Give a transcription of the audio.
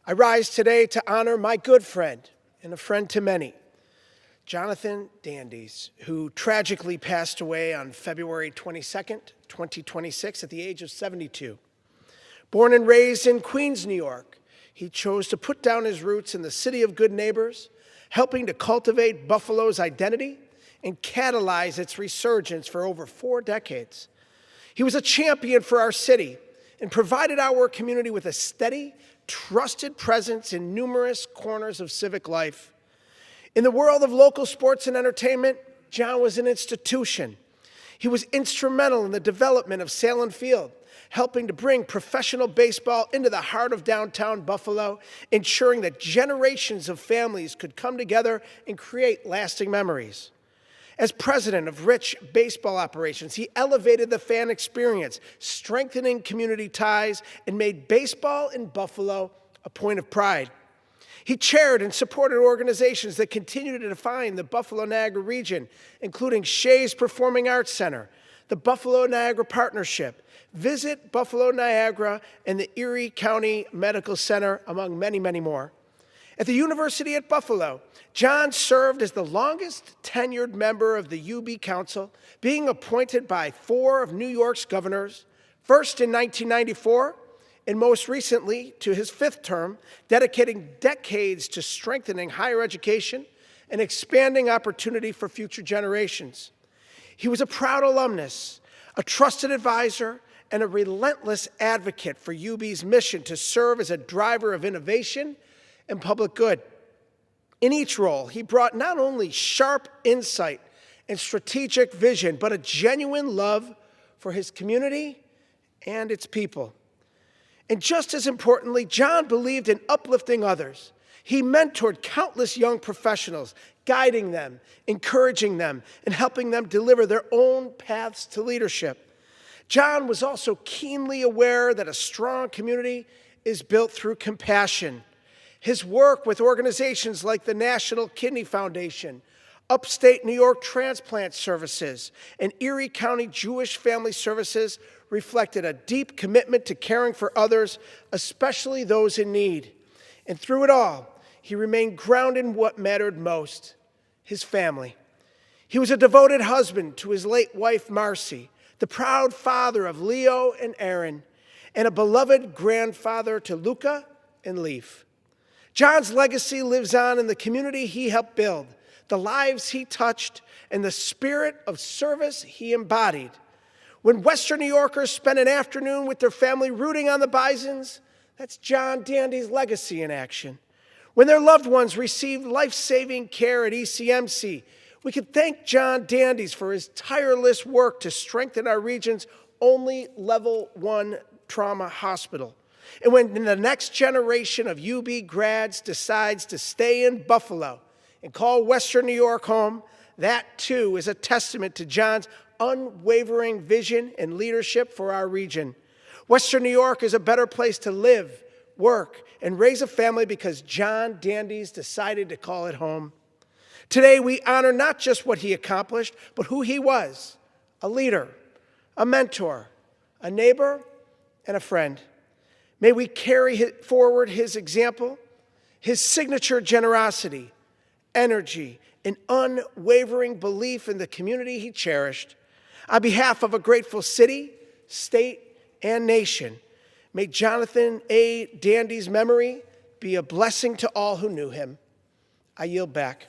I rise today to honor my good friend and a friend to many, Jonathan Dandes, who tragically passed away on February 22nd, 2026 at the age of 72. Born and raised in Queens, New York, he chose to put down his roots in the city of good neighbors, helping to cultivate Buffalo's identity and catalyze its resurgence for over 4 decades. He was a champion for our city and provided our community with a steady, trusted presence in numerous corners of civic life. In the world of local sports and entertainment, John was an institution. He was instrumental in the development of Salem Field, helping to bring professional baseball into the heart of downtown Buffalo, ensuring that generations of families could come together and create lasting memories. As president of Rich Baseball Operations, he elevated the fan experience, strengthening community ties, and made baseball in Buffalo a point of pride. He chaired and supported organizations that continue to define the Buffalo-Niagara region, including Shea's Performing Arts Center, the Buffalo-Niagara Partnership, Visit Buffalo Niagara, and the Erie County Medical Center, among many, many more. At the University at Buffalo, John served as the longest tenured member of the UB Council, being appointed by 4 of New York's governors, first in 1994, and most recently to his 5th term, dedicating decades to strengthening higher education and expanding opportunity for future generations. He was a proud alumnus, a trusted advisor, and a relentless advocate for UB's mission to serve as a driver of innovation and public good. In each role, he brought not only sharp insight and strategic vision, but a genuine love for his community and its people. And just as importantly, John believed in uplifting others. He mentored countless young professionals, guiding them, encouraging them, and helping them deliver their own paths to leadership. John was also keenly aware that a strong community is built through compassion. His work with organizations like the National Kidney Foundation, Upstate New York Transplant Services, and Erie County Jewish Family Services reflected a deep commitment to caring for others, especially those in need. And through it all, he remained grounded in what mattered most, his family. He was a devoted husband to his late wife, Marcy, the proud father of Leo and Aaron, and a beloved grandfather to Luca and Leaf. John's legacy lives on in the community he helped build, the lives he touched, and the spirit of service he embodied. When Western New Yorkers spent an afternoon with their family rooting on the Bisons, that's John Dandes' legacy in action. When their loved ones received life-saving care at ECMC, we can thank John Dandes for his tireless work to strengthen our region's only Level 1 trauma hospital. And when the next generation of UB grads decides to stay in Buffalo and call Western New York home, that too is a testament to John's unwavering vision and leadership for our region. Western New York is a better place to live, work, and raise a family because John Dandes decided to call it home. Today we honor not just what he accomplished, but who he was: a leader, a mentor, a neighbor, and a friend. May we carry forward his example, his signature generosity, energy, and unwavering belief in the community he cherished. On behalf of a grateful city, state, and nation, may Jonathan A. Dandes' memory be a blessing to all who knew him. I yield back.